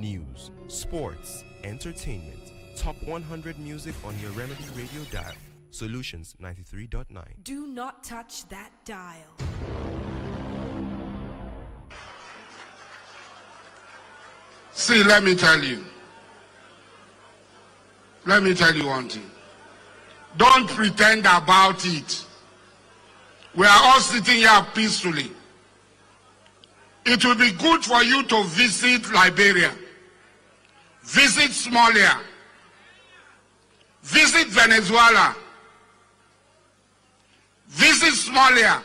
news, sports, entertainment, top 100 music on your Remedy Radio dial. Solutions 93.9. Do not touch that dial. See, let me tell you. Let me tell you one thing. Don't pretend about it. We are all sitting here peacefully. It will be good for you to visit Liberia, visit Somalia, visit Venezuela, visit Somalia,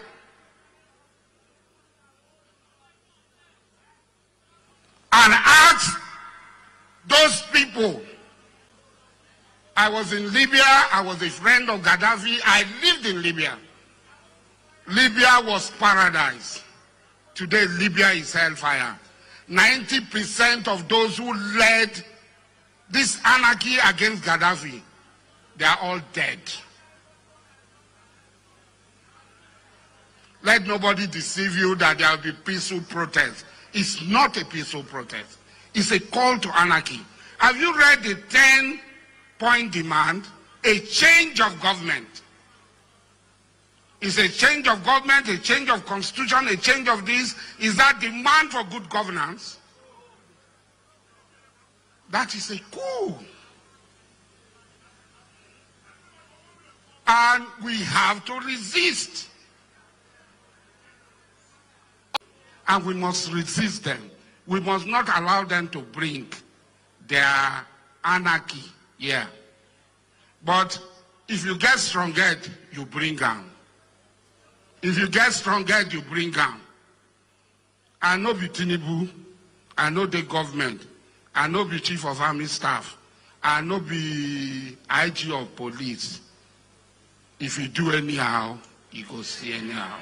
and ask those people. I was in Libya, I was a friend of Gaddafi, I lived in Libya. Libya was paradise. Today, Libya is hellfire. 90% of those who led this anarchy against Gaddafi, they are all dead. Let nobody deceive you that there will be peaceful protest. It's not a peaceful protest. It's a call to anarchy. Have you read the 10-point demand? A change of government. It's a change of government, a change of constitution, a change of this. Is that demand for good governance? That is a coup. And we have to resist. And we must resist them. We must not allow them to bring their anarchy here. But if you get strong-head, you bring down. If you get strong-head, you bring down. I know be Tinubu, I know the government, I know be chief of army staff, I know be IG of police. If you do anyhow, you go see anyhow.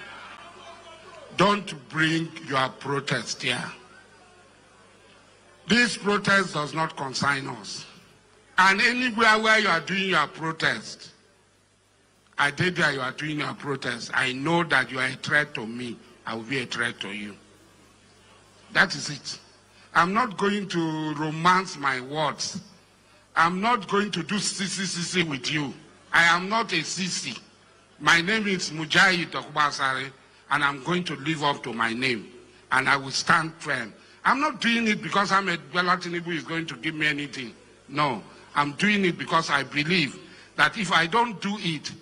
Don't bring your protest here. This protest does not concern us. And anywhere where you are doing your protest, I did that you are doing your protest. I know that you are a threat to me. I will be a threat to you. That is it. I'm not going to romance my words. I'm not going to do CCCC with you. I am not a CC. My name is Mujahid Okbasare, and I'm going to live up to my name. And I will stand firm. I'm not doing it because I'm a Bola Tinubu is going to give me anything. No, I'm doing it because I believe that if I don't do it,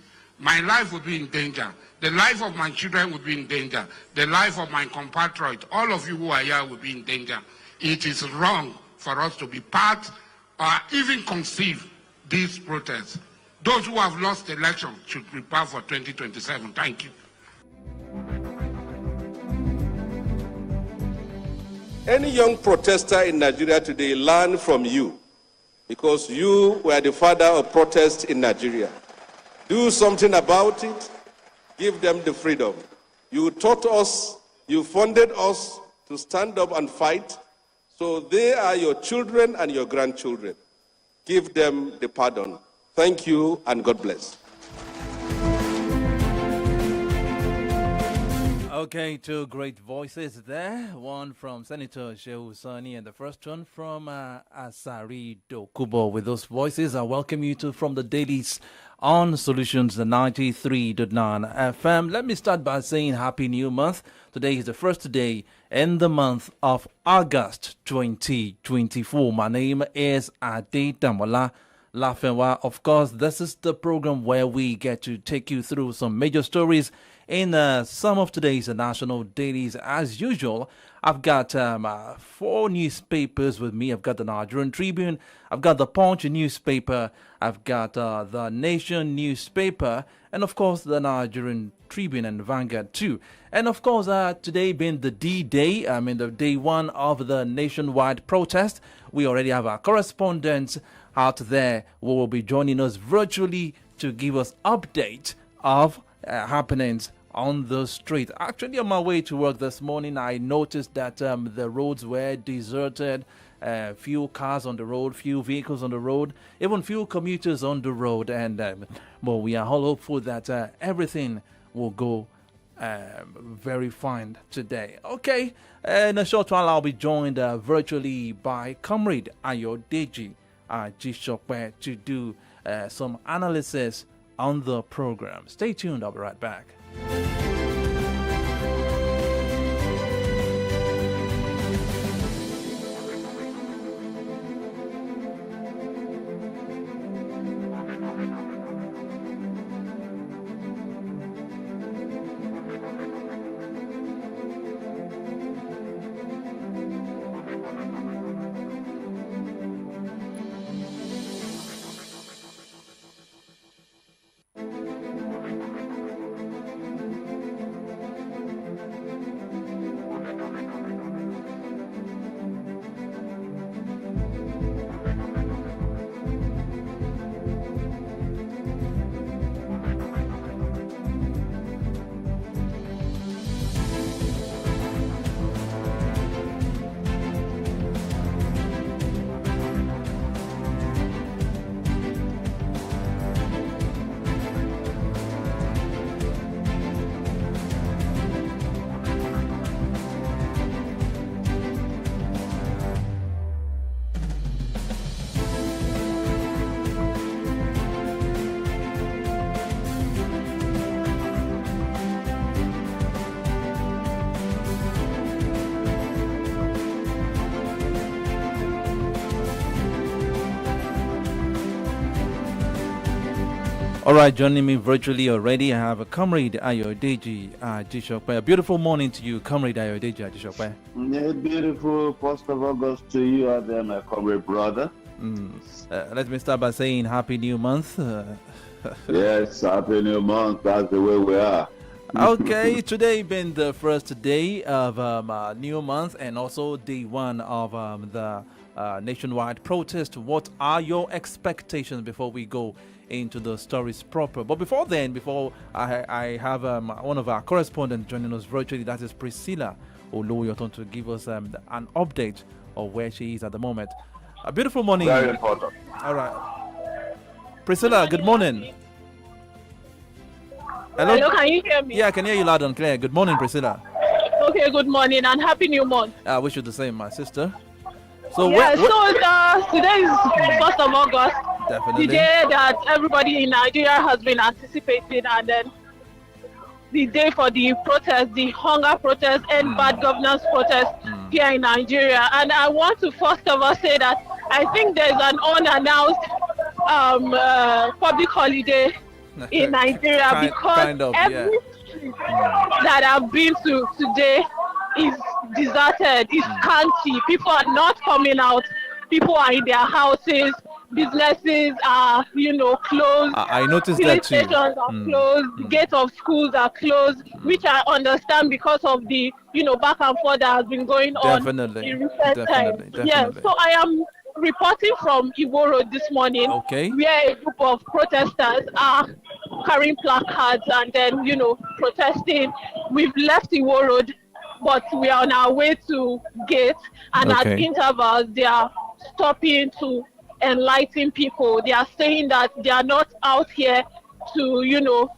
my life will be in danger. The life of my children will be in danger. The life of my compatriots, all of you who are here, will be in danger. It is wrong for us to be part or even conceive these protests. Those who have lost the election should prepare for 2027. Thank you. Any young protester in Nigeria today learn from you because you were the father of protest in Nigeria. Do something about it. Give them the freedom. You taught us, you funded us to stand up and fight. So they are your children and your grandchildren. Give them the pardon. Thank you and God bless. Okay, two great voices there. One from Senator Shehu Sani and the first one from Asari Dokubo. With those voices, I welcome you to From the Dailies on Solutions, the 93.9 FM. Let me start by saying Happy New Month. Today is the first day in the month of August 2024. My name is Ade Damola Lafenwa. Of course, this is the program where we get to take you through some major stories in some of today's national dailies. As usual, I've got 4 newspapers with me. I've got the Nigerian Tribune, I've got the Punch newspaper, I've got the Nation newspaper, and of course the Nigerian Tribune and Vanguard too. And of course, today being the D-Day, the day 1 of the nationwide protest, we already have our correspondents out there who will be joining us virtually to give us update of happenings on the street. Actually, on my way to work this morning, I noticed that the roads were deserted. Few cars on the road, few vehicles on the road, even few commuters on the road. And well, we are all hopeful that everything will go very fine today. Okay, in a short while I'll be joined virtually by Comrade Ayodeji Ajishope to do some analysis on the program. Stay tuned, I'll be right back. All right, joining me virtually already, I have a Comrade Ayodeji Ajishope. A beautiful morning to you, Comrade Ayodeji Ajishope. A beautiful 1st of August to you and then my comrade brother. Let me start by saying Happy New Month. Yes, Happy New Month. That's the way we are. Okay, today being the first day of new month and also day one of the nationwide protest. What are your expectations before we go into the stories proper? But before then, before I have one of our correspondents joining us virtually, that is Priscilla Oloyoton, to give us an update of where she is at the moment. A beautiful morning. Very important. All right, Priscilla, good morning. Hello, can you hear me? Yeah, I can hear you loud and clear. Good morning, Priscilla. Okay, good morning and happy new month. I wish you the same, my sister. So yeah, today is 1st of August. Definitely. The day that everybody in Nigeria has been anticipating, and then the day for the protest, the hunger protest and bad governance protest here in Nigeria. And I want to first of all say that I think there's an unannounced public holiday in Nigeria because every street that I've been to today is deserted, is scanty. People are not coming out. People are in their houses. Businesses are, closed. I noticed that too. Stations are closed. The gates of schools are closed, which I understand because of the, back and forth that has been going on in recent times. Yeah, so I am reporting from Iwo Road this morning, where a group of protesters are carrying placards and then, protesting. We've left Iwo Road, but we are on our way to Gate, and at intervals they are stopping to enlighten people. They are saying that they are not out here to,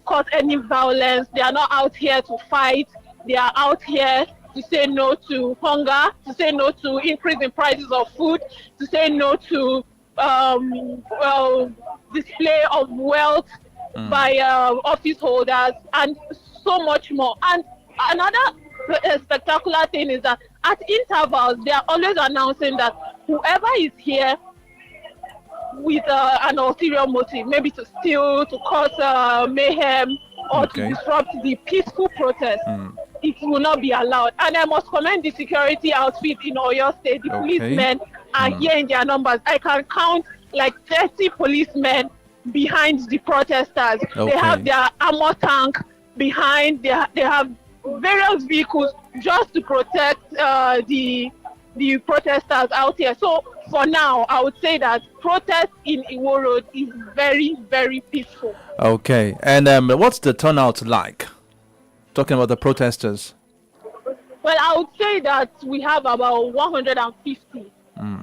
cause any violence. They are not out here to fight. They are out here to say no to hunger, to say no to increase in prices of food, to say no to display of wealth by office holders, and so much more. And another spectacular thing is that at intervals, they are always announcing that whoever is here with an ulterior motive, maybe to steal, to cause mayhem, or to disrupt the peaceful protest, it will not be allowed. And I must commend the security outfit in Oyo State. The policemen are here in their numbers. I can count like 30 policemen behind the protesters. They have their armor tank behind. They have various vehicles just to protect the protesters out here. So for now, I would say that protest in Iwo Road is very, very peaceful. Okay, and what's the turnout like? Talking about the protesters. Well, I would say that we have about 150.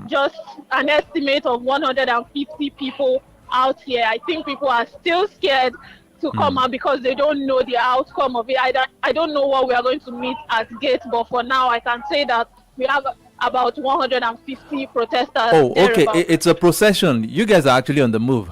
Just an estimate of 150 people out here. I think people are still scared to come out because they don't know the outcome of it. I don't know what we are going to meet at gate, but for now I can say that we have about 150 protesters. Oh, okay. thereabout. It's a procession. You guys are actually on the move.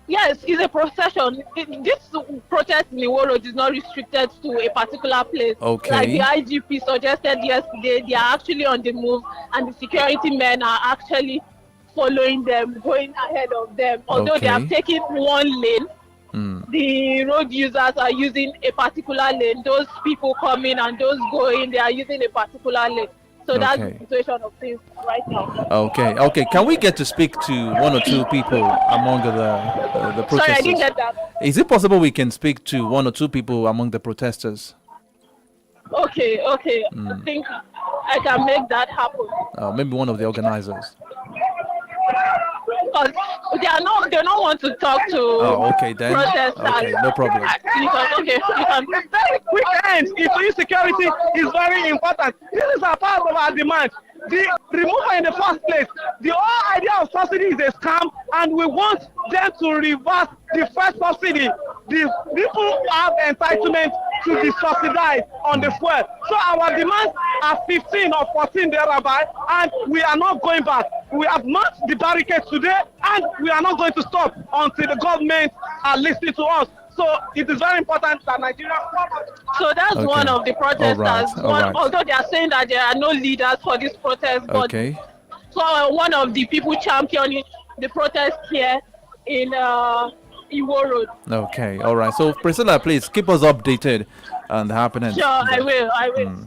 Yes, it's a procession. This protest in Iwo Road is not restricted to a particular place. Okay. Like the IGP suggested yesterday, they are actually on the move, and the security men are actually following them, going ahead of them. Although they have Okay. taken one lane, the road users are using a particular lane. Those people coming and those going, they are using a particular lane. So that's Okay. the situation of things right now. Okay. Can we get to speak to one or two people among the protesters? Sorry, I didn't get that. Is it possible we can speak to one or two people among the protesters? Okay. I think I can make that happen. Maybe one of the organizers. Because they don't want to talk to Okay then. protesters. Okay, no problem. You can. Very quick end into insecurity is very important. This is a part of our demand. The removal in the first place, the whole idea of subsidy is a scam, and we want them to reverse the first subsidy. The people have entitlement to be subsidized on the fuel. So our demands are 15 or 14 thereabout, and we are not going back. We have marched the barricades today, and we are not going to stop until the government are listening to us. So it is very important that Nigeria. So that's Okay. one of the protesters. All right. Although they are saying that there are no leaders for this protest, but Okay. so one of the people championing the protest here in Iwo Road. Okay. All right. So Priscilla, please keep us updated on the happenings. Sure, I will.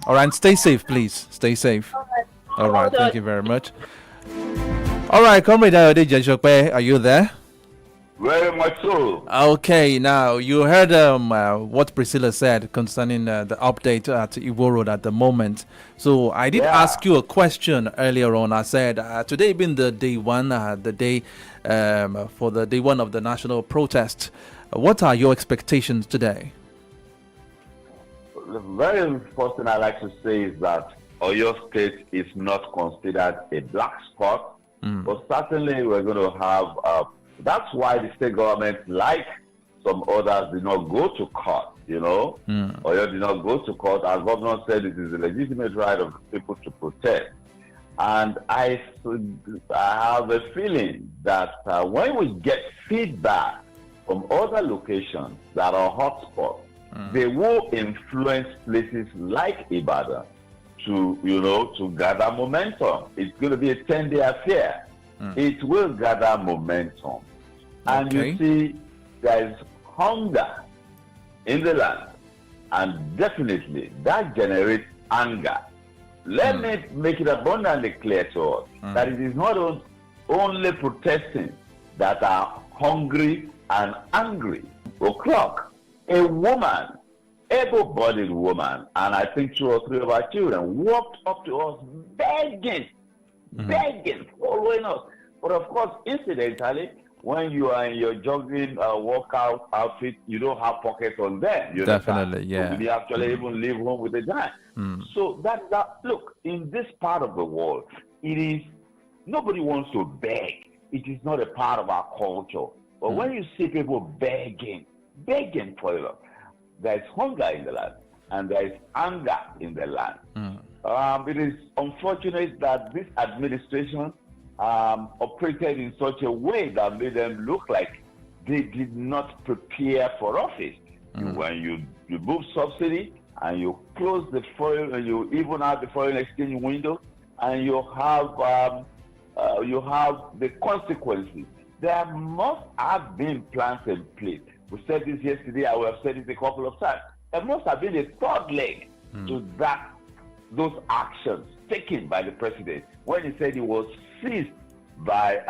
All right. Stay safe, please. Stay safe. All right. Hold Thank on. you very much. All right, Comrade Ayode Jejope, are you there? Very much so. Okay, now you heard what Priscilla said concerning the update at Iwo Road at the moment. So I did Yeah. ask you a question earlier on. I said today being the day one, the day for the day one of the national protest. What are your expectations today? The very first thing I like to say is that Oyo State is not considered a black spot, but certainly we're going to have. That's why the state government, like some others, did not go to court. You know, Oyo did not go to court. Our governor said it is a legitimate right of the people to protest. And I have a feeling that when we get feedback from other locations that are hotspots, they will influence places like Ibadan to, to gather momentum. It's going to be a 10-day affair. It will gather momentum. And Okay. you see, there is hunger in the land, and definitely that generates anger. Let me make it abundantly clear to us that it is not only protesting that are hungry and angry. O'clock, a woman, able-bodied woman, and I think 2 or 3 of our children walked up to us begging, following us. But of course, incidentally, when you are in your jogging workout outfit, you don't have pockets on them. You understand? Definitely, yeah. So you actually even leave home with a dime. So that look, in this part of the world, it is nobody wants to beg. It is not a part of our culture. But when you see people begging for it, there is hunger in the land and there is anger in the land. It is unfortunate that this administration operated in such a way that made them look like they did not prepare for office. When you remove subsidy and you close the foreign, and you even out the foreign exchange window, and you have the consequences. There must have been plans in place. We said this yesterday. I will have said it a couple of times. There must have been a third leg to those actions taken by the president when he said he was seized by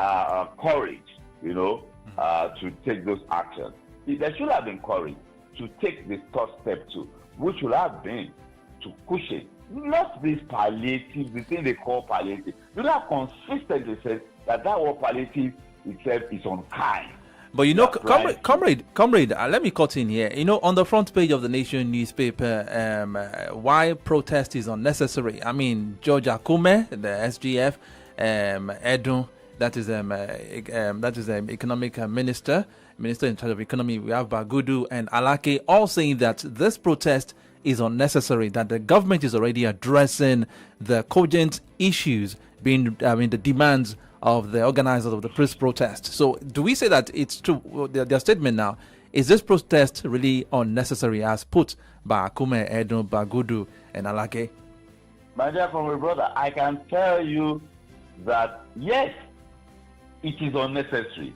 courage, to take those actions. There should have been courage to take the third step too, which would have been to cushion, not this palliative, the thing they call palliative. You know how consistently says that word palliative itself is unkind. But That's right. comrade, let me cut in here. On the front page of the Nation newspaper, why protest is unnecessary. I mean, George Akume, the SGF, Edun, that is economic minister in charge of economy. We have Bagudu and Alake all saying that this protest is unnecessary, that the government is already addressing the cogent issues being, the demands of the organizers of the peace protest. So do we say that it's true? Their statement now, is this protest really unnecessary as put by Akume, Edo, Bagudu and Alake? My dear former brother, I can tell you that yes, it is unnecessary.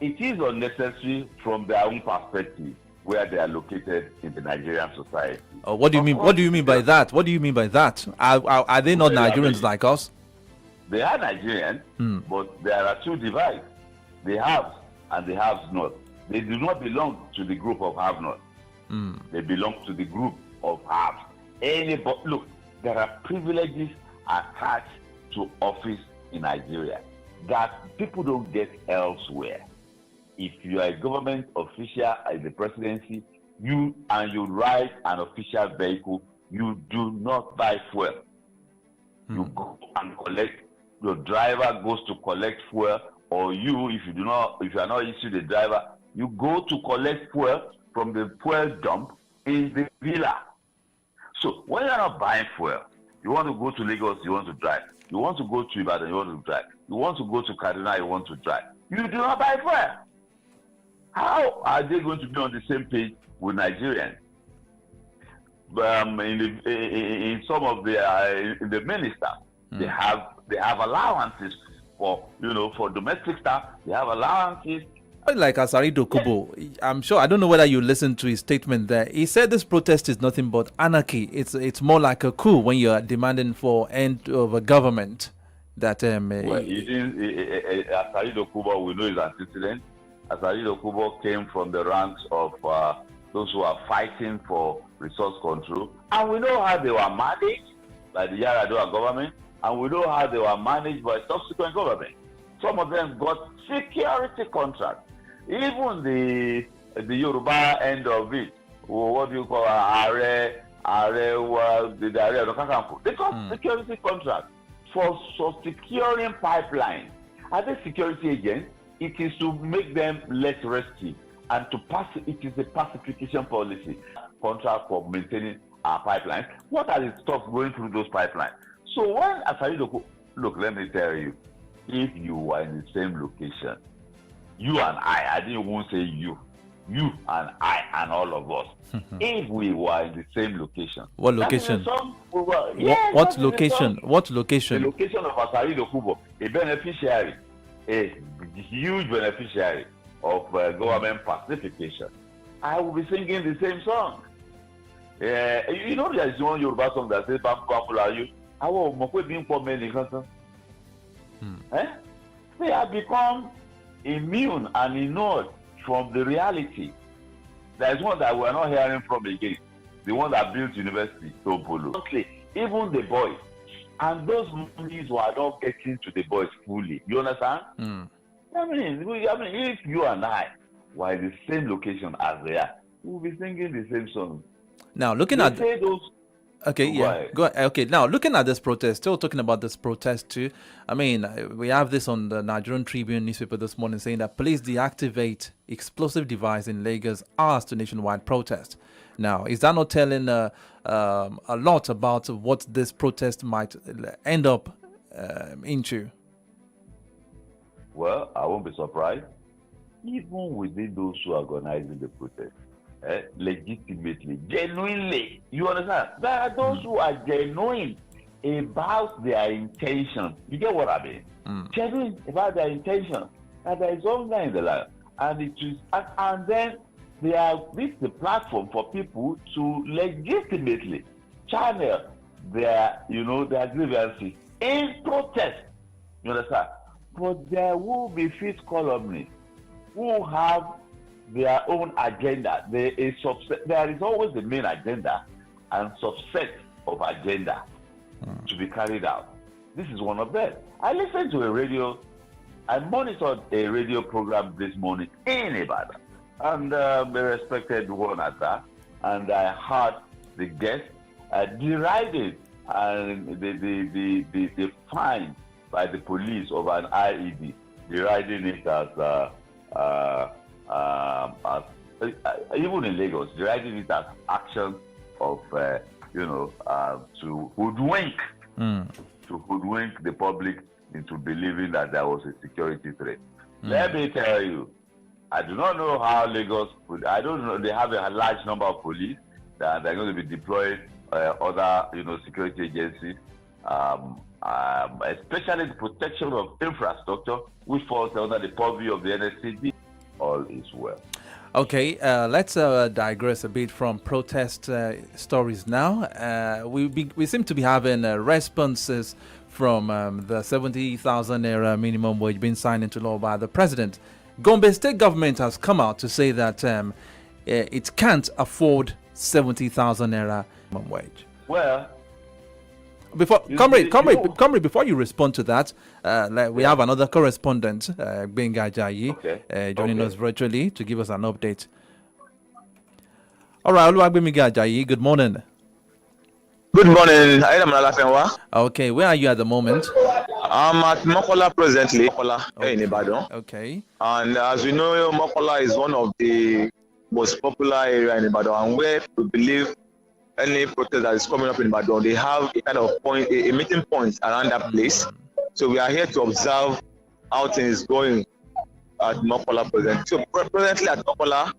It is unnecessary from their own perspective, where they are located in the Nigerian society. What do you mean? What do you mean by that? What do you mean by that? Are they not Nigerians like us? They are Nigerians, but there are two divides: the haves and the haves not. They do not belong to the group of have not. They belong to the group of haves. Look, there are privileges attached to office in Nigeria that people don't get elsewhere. If you are a government official in the presidency, you ride an official vehicle, you do not buy fuel. You go and collect. Your driver goes to collect fuel, or if you are not issued a driver, you go to collect fuel from the fuel dump in the villa. So when you are not buying fuel, you want to go to Lagos, you want to drive. You want to go to Ibadan, you want to drive. You want to go to Kaduna, you want to drive. You do not buy fuel. How are they going to be on the same page with Nigerians? In some of the ministers, they have allowances for domestic staff. They have allowances. Like Asari Dokubo, I'm sure, I don't know whether you listened to his statement there. He said this protest is nothing but anarchy. It's more like a coup when you are demanding for end of a government. That Asari Dokubo, we know is antecedent. Asari Dokubo came from the ranks of those who are fighting for resource control. And we know how they were managed by the Yaradua government, and we know how they were managed by subsequent government. Some of them got security contracts. Even the Yoruba end of it, what do you call the they got security contracts for securing pipelines. As a security agent, it is to make them less risky and it is a pacification policy contract for maintaining our pipelines. What are the stuff going through those pipelines? So when Asari Dokubo, look, let me tell you, if you were in the same location, you and I didn't even say you and I and all of us, if we were in the same location. What location? What location? What location? The location of Asari Dokubo, a beneficiary, a huge beneficiary of government pacification. I will be singing the same song. There is one Yoruba song that says, "Bambu are you?" They have become immune and inured from the reality. There is one that we are not hearing from again. The one that built University Topolo. Even the boys. And those monies were not getting to the boys fully. You understand? I mean, if you and I were in the same location as they are, we'll be singing the same song. Now, looking at those. Okay, yeah. Go ahead. Okay, now looking at this protest, still talking about this protest too. I mean, we have this on the Nigerian Tribune newspaper this morning saying that police deactivate explosive device in Lagos as to nationwide protest. Now, is that not telling a lot about what this protest might end up into? Well, I won't be surprised. Even within those who are organizing the protest, legitimately, genuinely, you understand? There are those who are genuine about their intention. You get what I mean? Genuine about their intention. And there is hunger in the land. And then this is the platform for people to legitimately channel their grievances in protest. You understand? But there will be fifth columnists who have their own agenda. There is always the main agenda and subset of agenda to be carried out. This is one of them. I listened to I monitored a radio program this morning in Ibadan, and a respected one at that, and I heard the guest derided and the fine by the police of an IED deriding it as even in Lagos, deriding it as action of to hoodwink the public into believing that there was a security threat. Let me tell you, I do not know how Lagos. I don't know. They have a large number of police that they're going to be deploying other security agencies, especially the protection of infrastructure, which falls under the purview of the NSCD. All is well. Okay, let's digress a bit from protest stories now. We seem to be having responses from the 70,000 naira minimum wage being signed into law by the president. Gombe state government has come out to say that it can't afford 70,000 naira minimum wage. Well, Comrade, before you respond to that, we have another correspondent, Benga Ajayi, joining us virtually to give us an update. All right, Oluwagbemiga Ajayi, good morning. Good morning. I am Alafenwa. Okay, where are you at the moment? I'm at Mokola presently, in Ibadan. Okay. And as we know, Mokola is one of the most popular area in Ibadan, and where we believe any protest that is coming up in Ibadan, they have a kind of point, a meeting point around that place. So we are here to observe how things is going at Mokola presently. So presently at Mokola,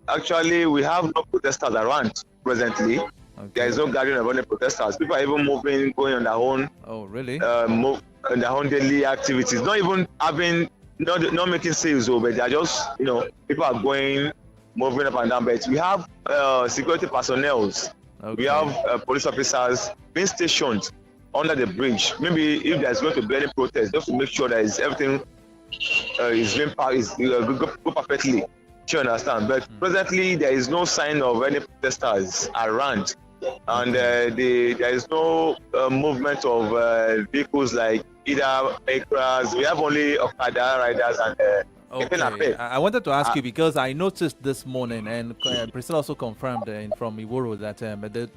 actually we have no protesters around presently. Okay. There is no gathering of any protesters. People are even moving, going on their own. Oh, really? On their own daily activities. Not even having, not making sales, but they are just, people are going, moving up and down. But we have security personnel. Okay. We have police officers being stationed under the bridge. Maybe if there's going to be any protest, just to make sure that everything is go perfectly. You understand? But presently, there is no sign of any protesters around. And there is no movement of vehicles like either acres. We have only Okada riders and okay. I wanted to ask you because I noticed this morning, and Priscilla also confirmed from Iworo that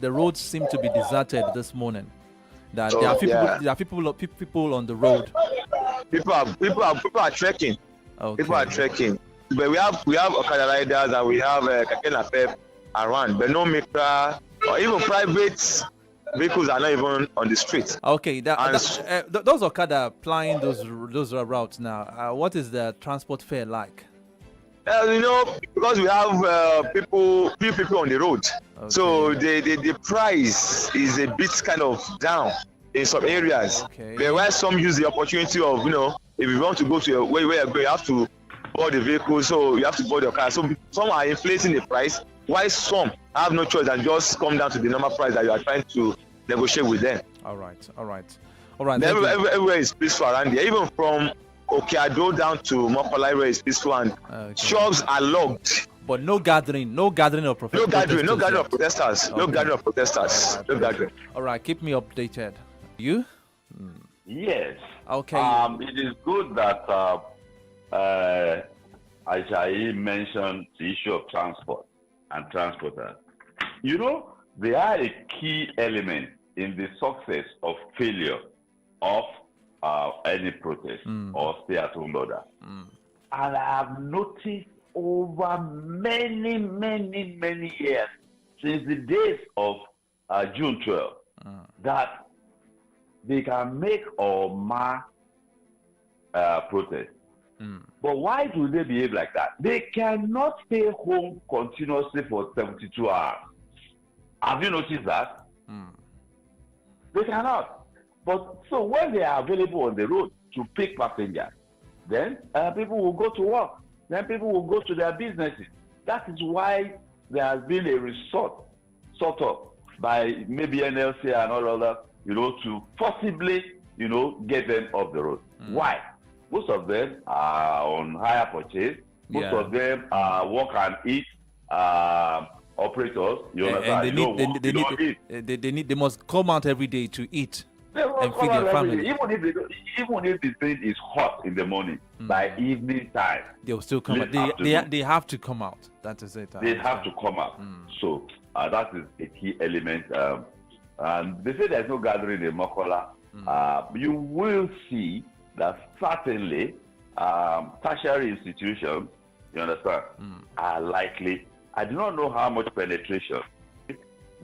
the roads seem to be deserted this morning. That there are people on the road. People are trekking. Okay. People are trekking. But we have Okada riders and we have Kakena Pep around, but no Micra or even private vehicles are not even on the street. Okay, those Okada plying those routes now. What is the transport fare like? Because we have few people on the road, okay. So the price is a bit kind of down in some areas. Okay. But where some use the opportunity of if you want to go to where you're going, you have to board the vehicle, so you have to board your car. So some are inflating the price, while some have no choice and just come down to the normal price that you are trying to negotiate with them. All right. Everywhere is peaceful around here, even from Okeado down to Mokola, everywhere is peaceful and shops are locked. But no gathering of protesters. No gathering of protesters. Okay. No gathering of protesters. No gathering. All right, keep me updated. You? Yes. Okay. It is good that Ajayi mentioned the issue of transport and transporters. They are a key element in the success of failure of any protest or stay-at-home order. And I have noticed over many, many, many years, since the days of June 12, that they can make or mar protest. But why do they behave like that? They cannot stay home continuously for 72 hours. Have you noticed that? They cannot. But so when they are available on the road to pick passengers, then people will go to work. Then people will go to their businesses. That is why there has been a resort, sort of, by maybe NLC and all other, to possibly, get them off the road. Why? Most of them are on hire purchase. Most of them are work and eat operators. You understand? They must come out every day to eat and feed their family. Even if the thing is hot in the morning, by evening time, they'll still come out. They have to come out. That is it. They have to come out. So that is a key element. And they say there's no gathering in Mokola. You will see that certainly tertiary institutions, you understand, are likely. I do not know how much penetration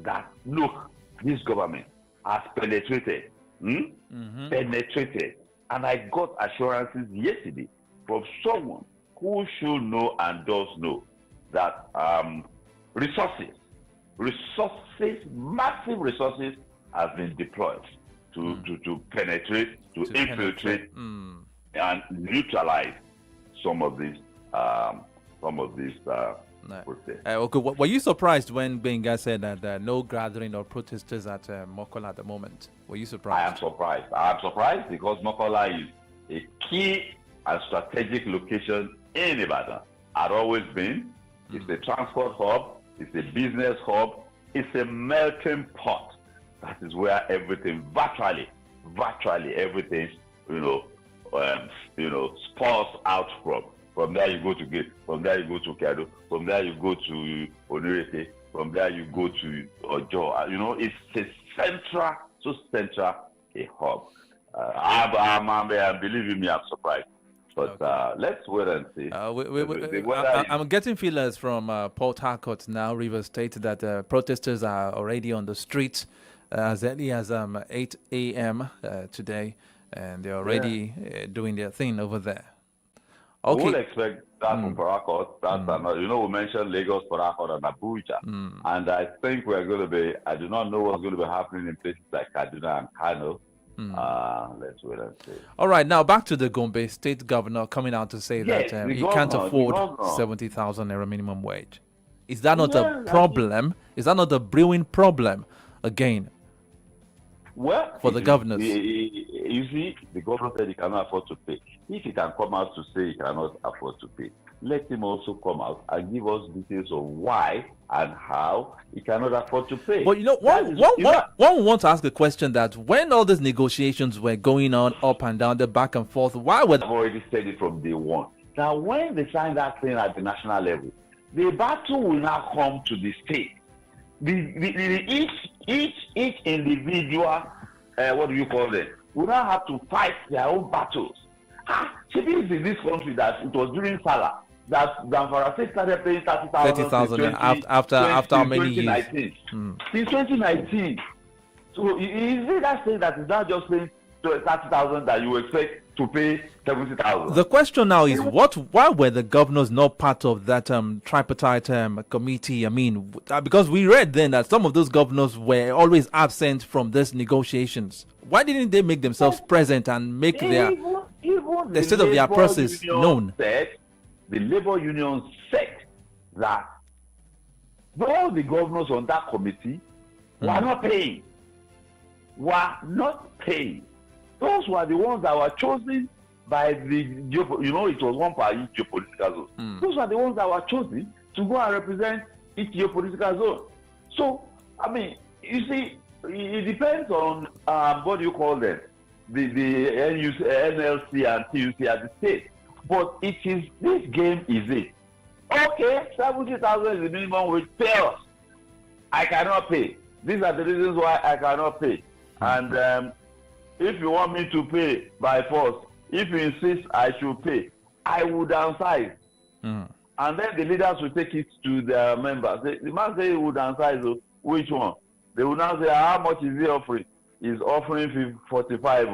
that, look, this government has penetrated. Penetrated. And I got assurances yesterday from someone who should know and does know that resources, massive resources have been deployed to penetrate, to infiltrate, and neutralize some of these protests. Okay, were you surprised when Benga said that no gathering or protesters at Mokola at the moment? Were you surprised? I am surprised. I am surprised because Mokola is a key and strategic location in Ibadan. Had always been. It's a transport hub. It's a business hub. It's a melting pot. That is where everything, virtually everything, spurs out from. From there you go to Gate. From there you go to Kedo. From there you go to Onirete. From there you go to Ojo. It's a so central a hub. Believe me, I'm surprised. But let's wait and see. I'm getting feelers from Port Harcourt now, Rivers State, that protesters are already on the streets as early as 8 a.m. Today, and they're already doing their thing over there. Okay. We'll expect that from Port Harcourt. That's another. We mentioned Lagos, Port Harcourt, and Abuja. And I think we're going to be, I do not know what's going to be happening in places like Kaduna and Kano. Let's wait and see. All right, now back to the Gombe state governor coming out to say that he can't afford 70,000 naira minimum wage. Is that not a problem? Is that not a brewing problem again? Well, for the governors. You see, the governor said he cannot afford to pay. If he can come out to say he cannot afford to pay, let him also come out and give us details of why and how he cannot afford to pay. But one want to ask a question that when all these negotiations were going on up and down, the back and forth, why were... I've already said it from day one. Now, when they sign that thing at the national level, the battle will now come to the state. Each individual, what do you call them, will now have to fight their own battles. It is in this country that it was during Salah that Zamfara State started paying 30,000 after how many years? Since 2019. So is it that saying that it's not just paying 30,000 that you expect to pay 70,000? The question now is why were the governors not part of that tripartite committee? I mean, because we read then that some of those governors were always absent from these negotiations. Why didn't they make themselves present and make the state of their process known? The labor union said that all the governors on that committee were not paying. Those were the ones that were chosen by the, it was one per each geopolitical zone. Those were the ones that were chosen to go and represent each geopolitical zone. So, I mean, you see, it depends on, what do you call them? The NLC and TUC at the state. But this game is it. Okay, 70,000 is the minimum wage. Pay us. I cannot pay. These are the reasons why I cannot pay. And if you want me to pay by force, if you insist I should pay, I will downsize. And then the leaders will take it to their members. The man say he will downsize. Which one? They will now say, how much is he offering? He's offering 45.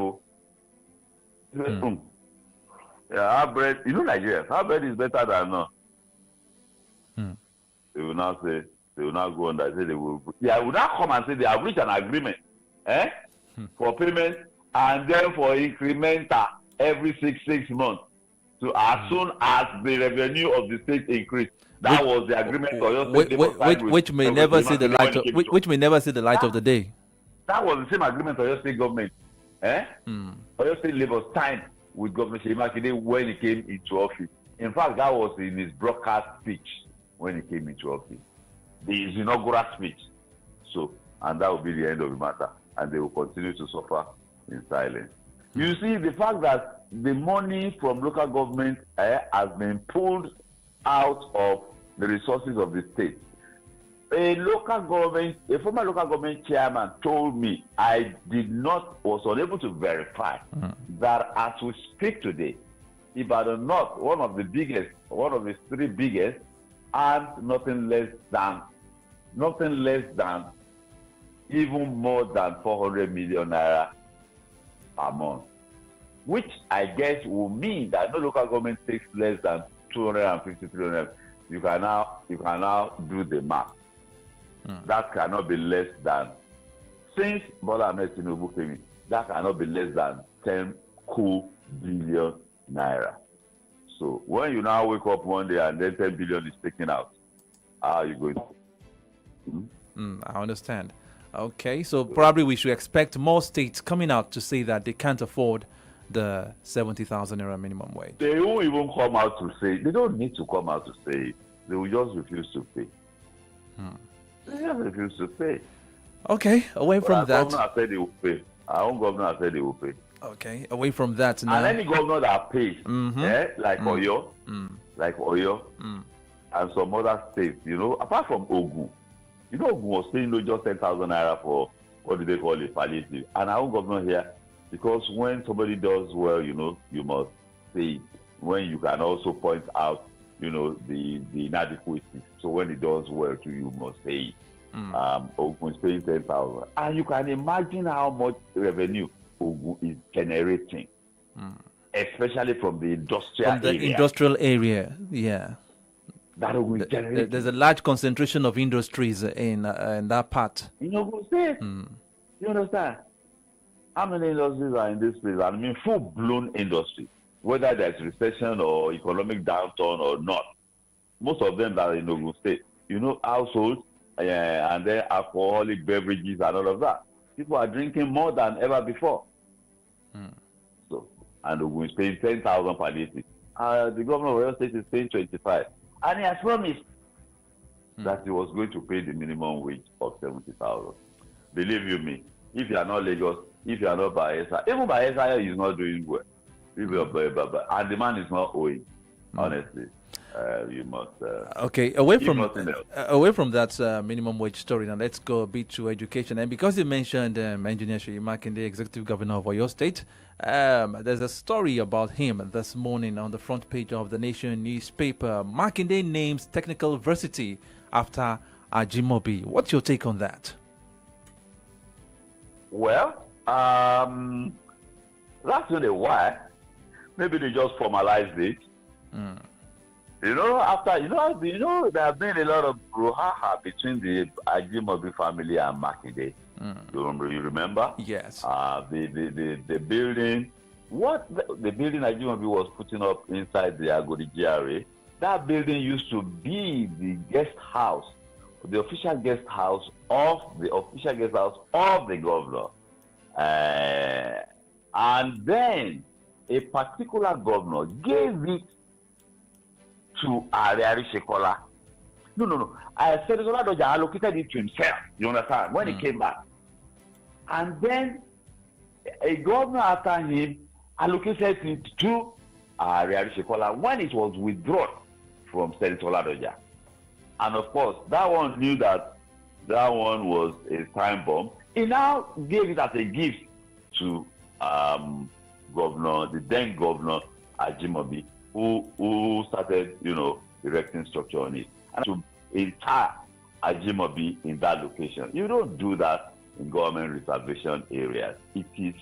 Our bread, Nigeria, our bread is better than none. They will now say, they will now go on that. They will now come and say they have reached an agreement for payment and then for incremental every six months. So as soon as the revenue of the state increased, that was the agreement. Which may never see the light. Which may never see the light of the day. That was the same agreement of your state government. Oyo State Labour signed with Governor Seyi Makinde when he came into office. In fact, that was in his broadcast speech when he came into office. His inaugural speech. So, and that will be the end of the matter. And they will continue to suffer in silence. You see, the fact that the money from local government has been pulled out of the resources of the state. a former local government chairman told me, was unable to verify that as we speak today, Ibadan North, one of the 3 biggest, and nothing less than even more than 400 million naira per month, which I guess will mean that no local government takes less than 250, 300. You can now do the math. That cannot be less than, since Bola Ahmed Tinubu came in, that cannot be less than 10 cool billion naira. So when you now wake up one day and then 10 billion is taken out, how are you going to? I understand. Okay, so probably we should expect more states coming out to say that they can't afford the 70,000 naira minimum wage. They won't even come out to say. They don't need to come out to say it. They will just refuse to pay. They just refuse to pay. Okay, away from that. Governor said they will pay. Our own governor said they will pay. Okay, away from that now. And any governor that pays, like Oyo, and some other states, apart from Ogun, Ogun was paying just 10,000 naira for, what do they call it, palliative. And our own governor here, because when somebody does well, you must say it. When you can also point out, the inadequacies. So when it does well too, you must say it. Ogun is paying 10,000. And you can imagine how much revenue Ogun is generating, especially from the industrial area, yeah. That Ogun is generating. There's a large concentration of industries in that part. In Ogun State. You understand? How many industries are in this place? I mean, full-blown industry. Whether there's recession or economic downturn or not, most of them are in Ogun State. Households and then alcoholic beverages and all of that. People are drinking more than ever before. So, and Ogun is paying 10,000 per day. The governor of Oyo State is paying 25, and he has promised that he was going to pay the minimum wage of 70,000. Believe you me, if you are not Lagos, if you are not Bayelsa, even Bayelsa is not doing well. And the man is not owing, honestly. You must. Okay, away from that minimum wage story, now let's go a bit to education. And because you mentioned Engineer Seyi Makinde, the Executive Governor of Oyo State, there's a story about him this morning on the front page of the Nation newspaper. Makinde names Technical University after Ajimobi. What's your take on that? Well, that's really why. Maybe they just formalized it. After there have been a lot of brouhaha between the Ajimobi family and Makinde. You remember? Yes. The building, the building Ajimobi was putting up inside the Agodi GRA, that building used to be the guest house, the official guest house of the governor. And then a particular governor gave it to Ariari Shekola. No. Senator Doja allocated it to himself. You understand? When he came back. And then a governor after him allocated it to Ariari Shekola when it was withdrawn from Senator Doja. And of course, that one knew that one was a time bomb. He now gave it as a gift to the then governor Ajimobi, who started, erecting structure on it. And to entire Ajimobi in that location. You don't do that in government reservation areas. It is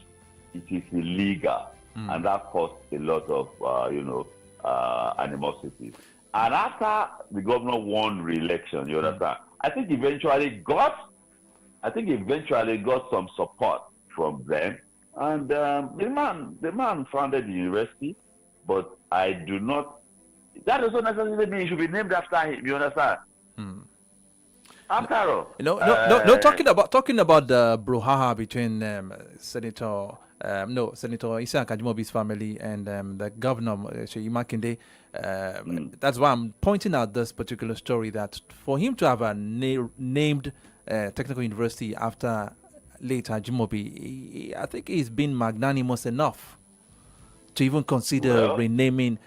illegal. And that caused a lot of, animosity. And after the governor won re-election, you understand, I think eventually got some support from them. And the man founded the university, but I do not. That doesn't necessarily mean it should be named after him. You understand? After all, talking about the brouhaha between Senator Isiaq Ajimobi's family and the governor Seyi Makinde. That's why I'm pointing out this particular story, that for him to have named Technical University after late Ajimobi, I think he's been magnanimous enough to even consider renaming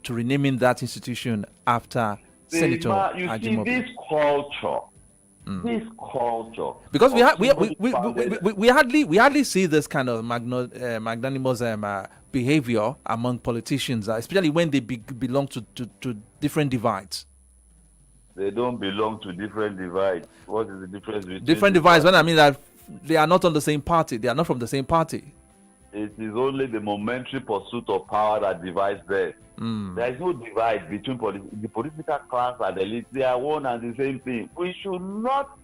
renaming that institution after Senator Ajimobi. You see, this culture This culture, because we hardly see this kind of magnanimous behavior among politicians, especially when they belong to different divides. They don't belong to different divides. What is the difference between different divides? When I mean that they are not on the same party, they are not from the same party. It is only the momentary pursuit of power that divides them. There is no divide between the political class and the elite. They are one and the same thing. We should not.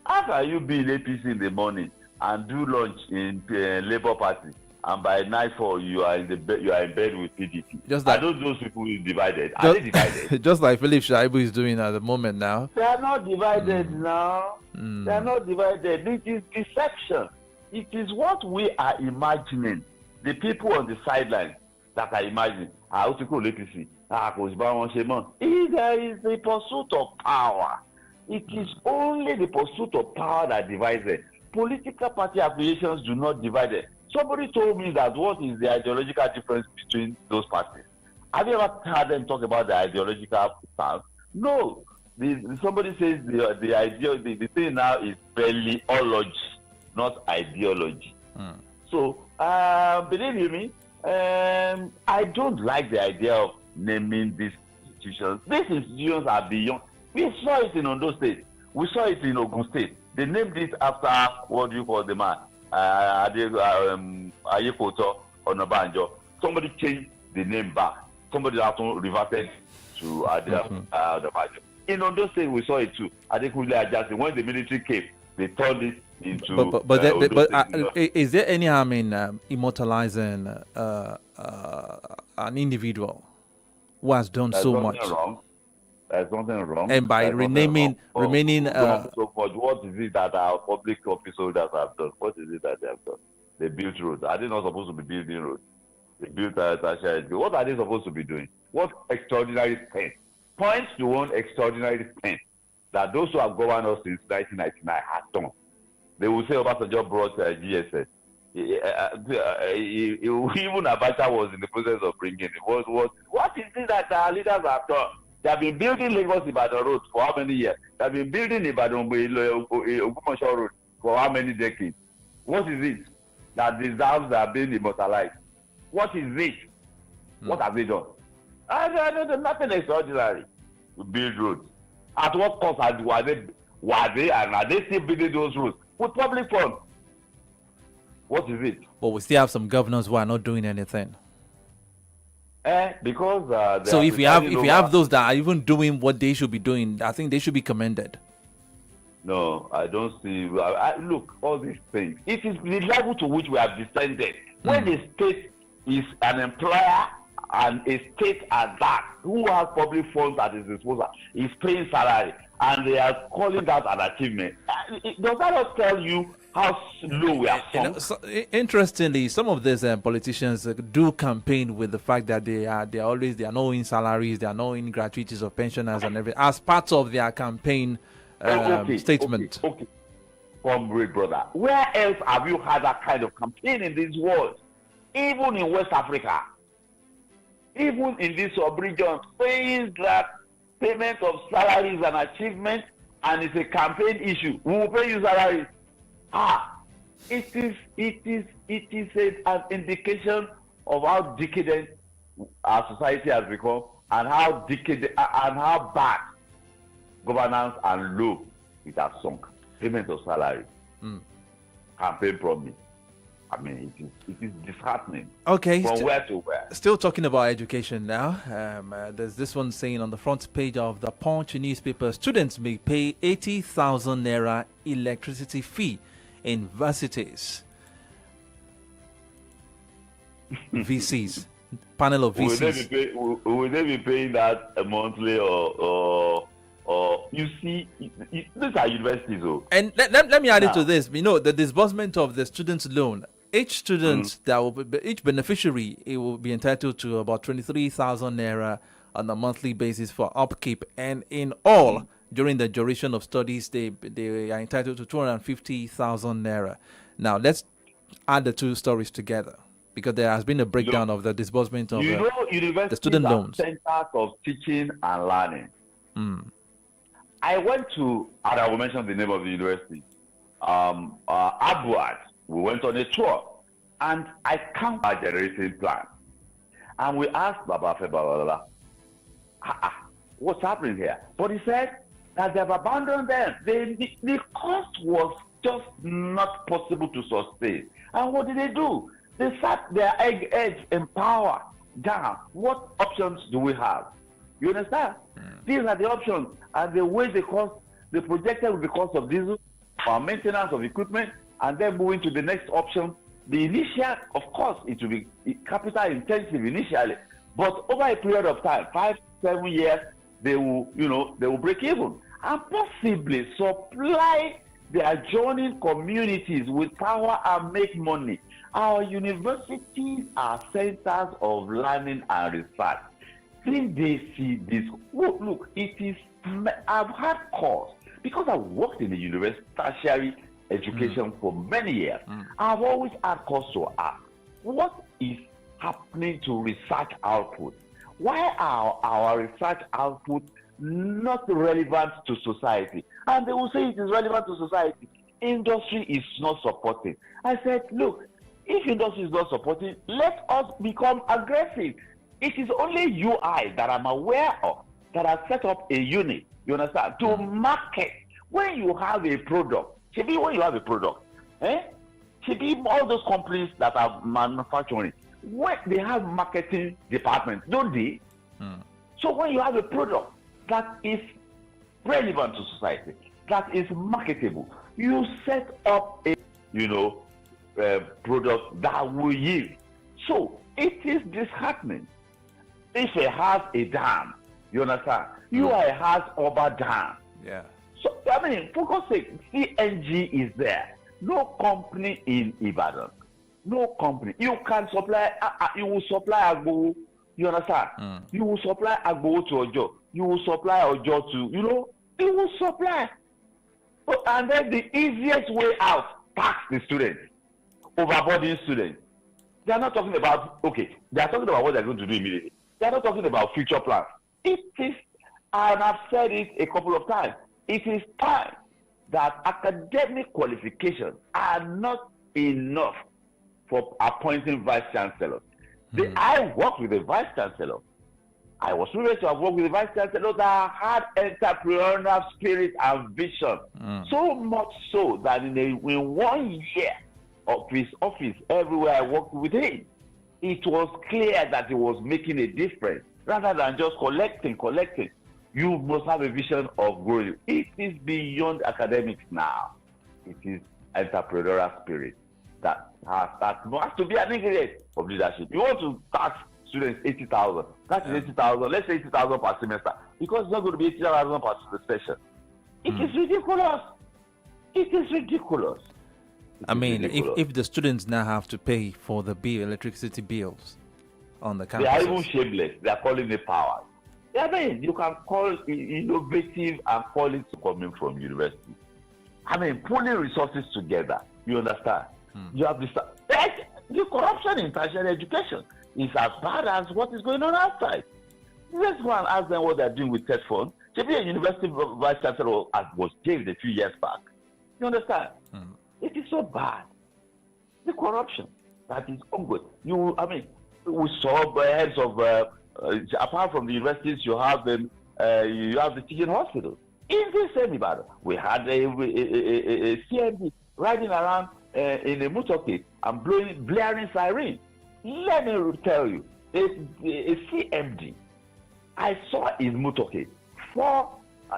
How can you be in APC in the morning and do lunch in Labour Party, and by nightfall you are in bed with PDP? Just like, are those people divided? Are they divided? Just like Philip Shaibu is doing at the moment now. They are not divided now. They are not divided. It is deception. It is what we are imagining. The people on the sidelines that are imagining. How to call APC? There is the pursuit of power. It is only the pursuit of power that divides them. Political party affiliations do not divide them. Somebody told me that what is the ideological difference between those parties? Have you ever heard them talk about the ideological stance? No. Somebody says the thing now is bellyology, not ideology. So, believe you me, I don't like the idea of naming these institutions. These institutions are beyond. We saw it in Ondo State. We saw it in Ogun State. They named it after, what do you call the man? Ayekoto Onabanjo. Somebody changed the name back. Somebody also reverted to Onabanjo. In Ondo State, we saw it too. Adekunle Ajasin. When the military came, they turned it into. But is there any harm in immortalizing an individual who has done so much? There's nothing wrong. And by remaining. So what is it that our public office holders have done? What is it that they have done? They built roads. Are they not supposed to be building roads? They built what are they supposed to be doing? What extraordinary thing? Points to one extraordinary thing that those who have governed us since 1999 have done. They will say Obasanjo brought GSS. Even Abacha was in the process of bringing it. What is it that our leaders have done? They have been building Lagos-Ibadan road for how many years? They have been building Ibadan-Ogbomoso road for how many decades? What is it that deserves that being immortalized? What is it? What have they done? Nothing extraordinary. We build roads. At what cost were they and are they still building those roads? With public funds. What is it? But we still have some governors who are not doing anything. Because so if you have those that are even doing what they should be doing, I think they should be commended. No, I don't see. Look, all these things. It is the level to which we have descended. When the state is an employer and a state at that who has public funds at its disposal is paying salary, and they are calling that an achievement. Does that not tell you how low we are sunk? Interestingly, some of these politicians do campaign with the fact that they are knowing salaries, they are knowing gratuities of pensioners and everything as part of their campaign statement. Okay. Comrade brother, where else have you had that kind of campaign in this world? Even in West Africa, even in this sub-region, saying that payment of salary is an achievement and it's a campaign issue. We will pay you salary. It is an indication of how decadent our society has become and how decadent and how bad governance and low it has sunk. Payment of salary, campaign promise. I mean, it is disheartening. Okay. From where to where? Still talking about education now. There's this one saying on the front page of the Punch newspaper, students may pay 80,000 naira electricity fee in universities. VCs, panel of VCs. Will they be paying that monthly or you see, these are universities, though. And let me add it to this. You know, the disbursement of the student's loan. Each student each beneficiary, it will be entitled to about 23,000 naira on a monthly basis for upkeep, and in all, during the duration of studies, they are entitled to 250,000 naira. Now let's add the two stories together, because there has been a breakdown of the disbursement of the student loans. Centers of teaching and learning. I went to, and I will mention the name of the university, Abuad. We went on a tour, and I counted our generating plan. And we asked Baba Febala, what's happening here? But he said that they've abandoned them. The cost was just not possible to sustain. And what did they do? They sat their egg in power down. What options do we have? You understand? These are the options. And the way they cost, the projected with the cost of diesel, or maintenance of equipment, and then moving to the next option. The initial, of course, it will be capital intensive initially, but over a period of time, 5-7 years, they will break even and possibly supply the adjoining communities with power and make money. Our universities are centers of learning and research. Think they see this? Look, it is. I've had calls because I worked in the university tertiary education for many years. I've always had calls to ask, what is happening to research output? Why are our research output not relevant to society? And they will say it is relevant to society. Industry is not supporting. I said, look, if industry is not supporting, let us become aggressive. It is only UI that I'm aware of that has set up a unit, you understand, to market. When you have a product, when you have a product, all those companies that are manufacturing, when they have marketing departments, don't they? So when you have a product that is relevant to society, that is marketable, you set up a product that will yield. So it is disheartening. If it has a dam, you understand? UI has Oba Dam. Yeah. So, I mean, for God's sake, CNG is there. No company in Ibadan. No company. You can supply, you will supply Agbo, you understand? You will supply Agbo to Ojo. You will supply Ojo to, you will supply. And then the easiest way out, tax the students, overburden students. They are not talking about, they are talking about what they are going to do immediately. They are not talking about future plans. It is, and I've said it a couple of times, it is time that academic qualifications are not enough for appointing vice chancellors. I worked with a vice chancellor. I was privileged to have worked with a vice chancellor that had entrepreneurial spirit and vision. So much so that in 1 year of his office, everywhere I worked with him, it was clear that he was making a difference rather than just collecting. You must have a vision of growing. It is beyond academics now. It is entrepreneurial spirit that has to be an ingredient of leadership. You want to tax students 80,000. That is 80,000. Let's say 80,000 per semester, because it's not going to be 80,000 per session. It is ridiculous. It is ridiculous. I mean, if the students now have to pay for the electricity bills on the campus, they are even shameless. They are calling it power. I mean, you can call it innovative and call it coming from university. I mean, pulling resources together. You understand? You have the corruption in tertiary education is as bad as what is going on outside. Let's go and ask them what they're doing with TED Fund. Should be a university vice chancellor was jailed a few years back. You understand? It is so bad. The corruption that is ongoing. We saw heads of apart from the universities, you have the teaching hospitals. In this same Ibadan, we had a CMD riding around in a motorcade and blaring siren. Let me tell you, a CMD, I saw his motorcade, 4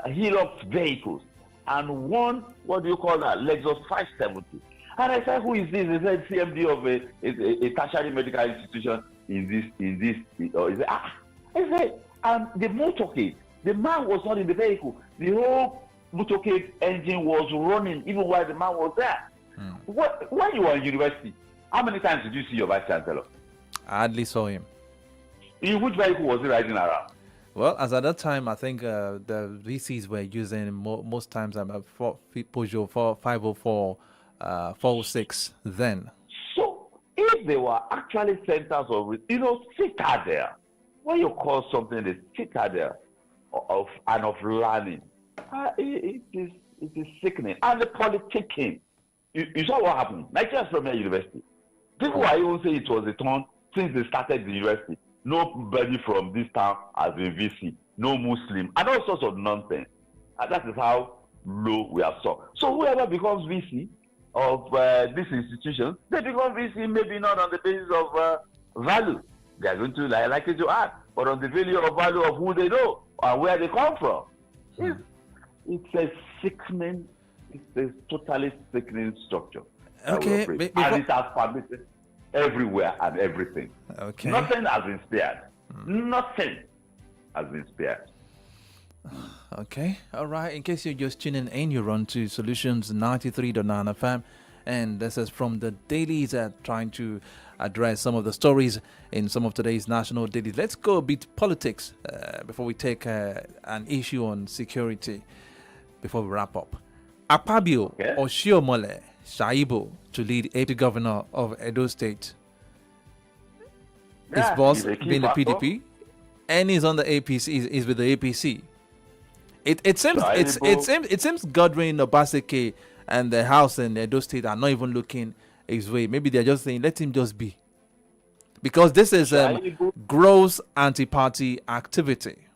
Hilux vehicles, and 1, what do you call that, Lexus 570. And I said, who is this? He said, CMD of a tertiary medical institution in this. I said, and the motorcade, the man was not in the vehicle. The whole motorcade engine was running even while the man was there. When you were in university, how many times did you see your vice chancellor? I hardly saw him. In which vehicle was he riding around? Well, as at that time, I think the VCs were using most times Peugeot 504, 406 then. So if they were actually centers of, citadel, when you call something the citadel of learning, It is sickening. And the politicking. You saw what happened. Nigeria Premier University. People are even saying it was a turn since they started the university. Nobody from this town has been VC. No Muslim. And all sorts of nonsense. And that is how low we are so. So whoever becomes VC of these institutions, they become VC maybe not on the basis of value. They are going to like it to add, but on the value of who they know and where they come from. It's a sickening, it's a totally sickening structure. Okay. And it has permitted everywhere and everything. Okay. Nothing has been spared. Nothing has been spared. Okay. All right. In case you're just tuning in, you're on to Solutions 93.9 FM. And this is from the dailies trying to address some of the stories in some of today's national dailies. Let's go a bit politics before we take an issue on security before we wrap up. Akpabio Oshiomhole Shaibu to lead AP governor of Edo State. His boss being the PDP, and he's on the APC. Is with the APC. It seems Godwin Obaseki and the House in Edo State are not even looking his way. Maybe they're just saying, let him just be. Because this is gross anti-party activity.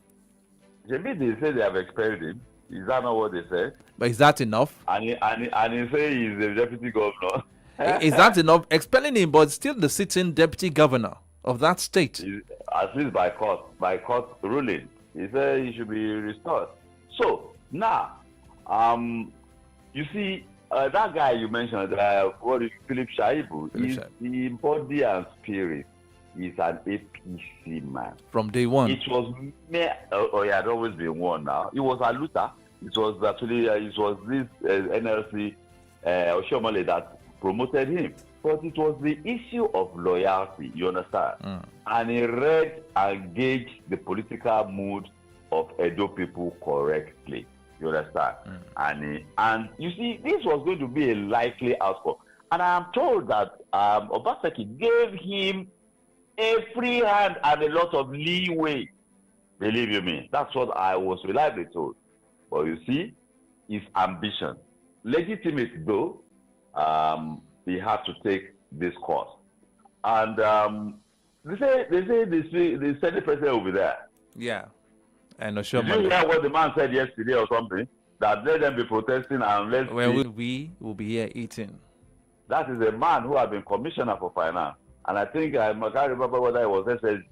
Maybe they say they have expelled him. Is that not what they said? But is that enough? And he say he's the deputy governor. Is that enough? Expelling him, but still the sitting deputy governor of that state. At least by court ruling. He said he should be restored. So, now, you see, that guy you mentioned, Philip Shaibu, is the body and spirit. He's an APC man. From day one. It was he had always been one now. It was Aluta. It was actually, it was this NLC Oshiomhole that promoted him. But it was the issue of loyalty, you understand? And he read and gauged the political mood of Edo people correctly. You understand? And you see, this was going to be a likely outcome. And I am told that Obaseki gave him a free hand and a lot of leeway. Believe you me, that's what I was reliably told. But you see, his ambition, legitimate though, he had to take this course. And they say the Senate president will be there. Yeah. And did you hear what the man said yesterday or something? That let them be protesting and let's we will be here eating. That is a man who has been commissioner for finance. And I think, I can't remember whether it was SSG,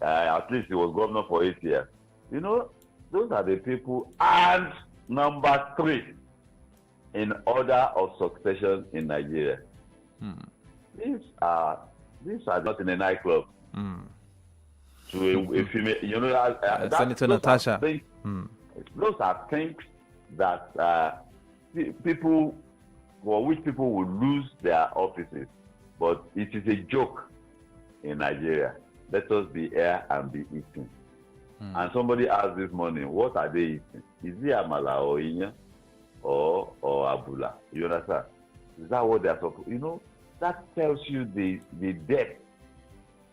at least he was governor for 8 years. You know, those are the people. And number 3, in order of succession in Nigeria. These are not in a nightclub. To a female, you know, Senator Natasha. Those are things that people, for which people will lose their offices. But it is a joke in Nigeria. Let us be here and be eating. And somebody asked this morning, what are they eating? Is it amala or inya or abula? You understand? Is that what they are supposed? You know, that tells you the depth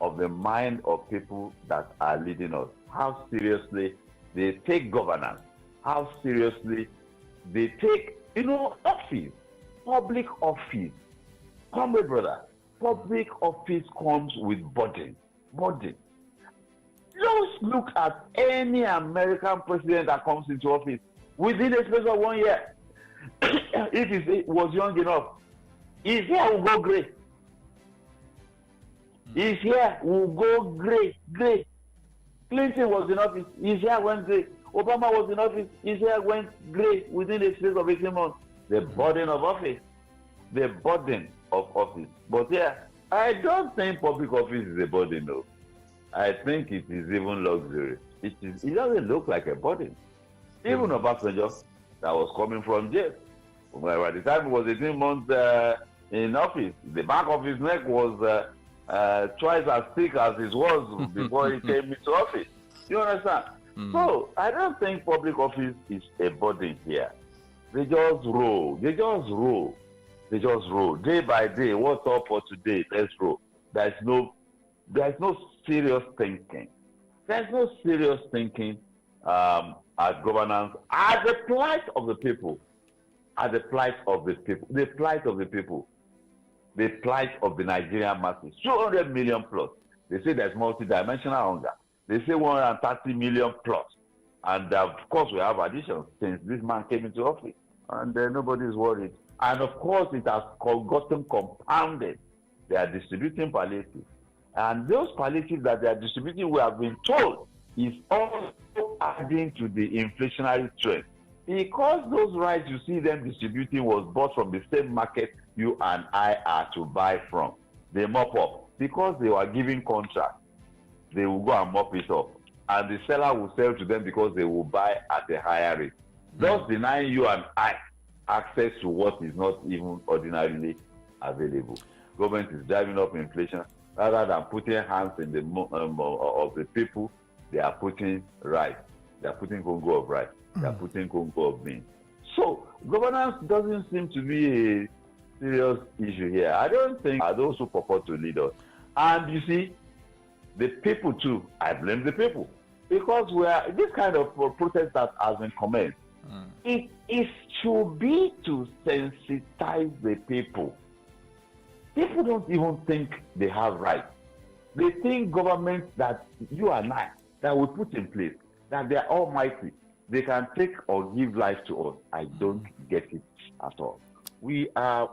of the mind of people that are leading us. How seriously they take governance. How seriously they take, office, public office. Come on, brother. Public office comes with burden. Just look at any American president that comes into office within a space of 1 year. If he was young enough, his hair will go gray. His hair will go gray. Clinton was in office, his hair went gray. Obama was in office, his hair went gray within a space of 18 months. The burden of office. But yeah, I don't think public office is a burden, though. I think it is even luxury. It doesn't look like a burden. Even Obasanjo, that was coming from jail. By the time he was 18 months in office, the back of his neck was twice as thick as it was before he came into office. You understand? So I don't think public office is a burden here. They just roll. Day by day. What's up for today? Let's roll. There's no serious thinking. at governance, at the plight of the people, the plight of the Nigerian masses, 200 million plus. They say there's multidimensional hunger. They say 130 million plus. And of course, we have additions since this man came into office. And nobody is worried. And of course, it has gotten compounded. They are distributing palliatives. And those palliatives that they are distributing, we have been told, is also adding to the inflationary trend. Because those rice you see them distributing was bought from the same market you and I are to buy from. They mop up. Because they were giving contracts, they will go and mop it up. And the seller will sell to them because they will buy at a higher rate. Thus denying you and I access to what is not even ordinarily available. Government is driving up inflation. Rather than putting hands in the of the people, they are putting rice. They are putting Congo of rice. They are putting Congo of beans. So governance doesn't seem to be a serious issue here. I don't think those who purport to lead us. And you see, the people too, I blame the people. Because we are this kind of protest that has been commenced. It should be to sensitize the people. People don't even think they have rights. They think governments that you and I, that we put in place, that they are almighty. They can take or give life to us. I don't get it at all. We are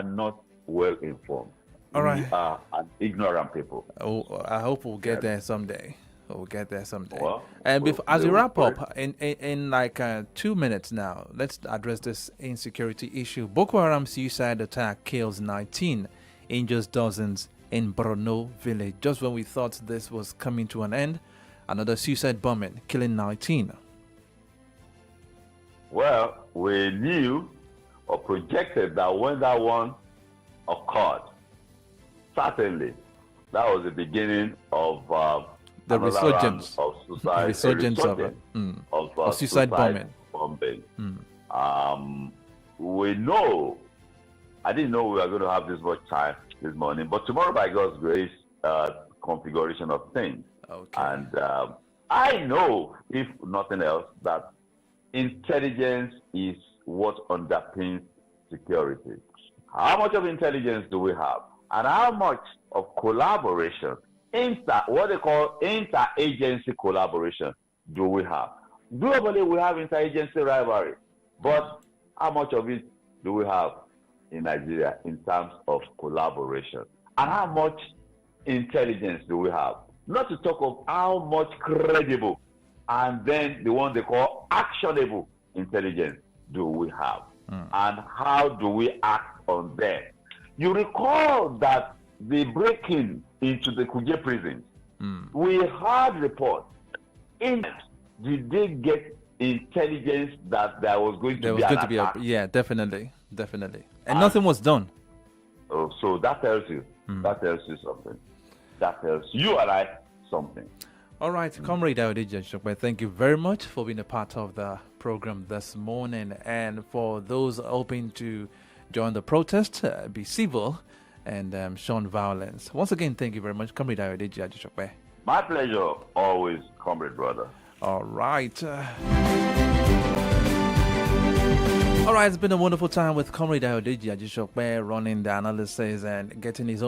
not well informed. All right. We are an ignorant people. Oh, I hope we'll get there someday. We'll get there someday. Well, and as we wrap up, in like 2 minutes now, let's address this insecurity issue. Boko Haram suicide attack kills 19, injures dozens in Borno village. Just when we thought this was coming to an end, another suicide bombing, killing 19. Well, we knew or projected that when that one occurred, certainly that was the beginning of the resurgence of suicide, of suicide bombing. We know. I didn't know we were going to have this much time this morning, but tomorrow, by God's grace, configuration of things. Okay. And I know, if nothing else, that intelligence is what underpins security. How much of intelligence do we have? And how much of collaboration, what they call interagency collaboration, do we have? Globally, we have interagency rivalry, but how much of it do we have in Nigeria in terms of collaboration? And how much intelligence do we have? Not to talk of how much credible and then the one they call actionable intelligence do we have? And how do we act on them? You recall that the breaking into the Kuje prisons, we heard reports. Did they get intelligence that there was going to be an attack? Yeah, definitely. And nothing was done. Oh, so that tells you. That tells you something. That tells you and I something. All right, Comrade Ayodeji Ajishokpe, thank you very much for being a part of the program this morning. And for those hoping to join the protest, be civil and shun violence. Once again, thank you very much, Comrade Ayodeji Ajishokpe. My pleasure, always, comrade brother. All right. All right, it's been a wonderful time with Comrade Ayodeji Ajishokpe running the analysis and getting his own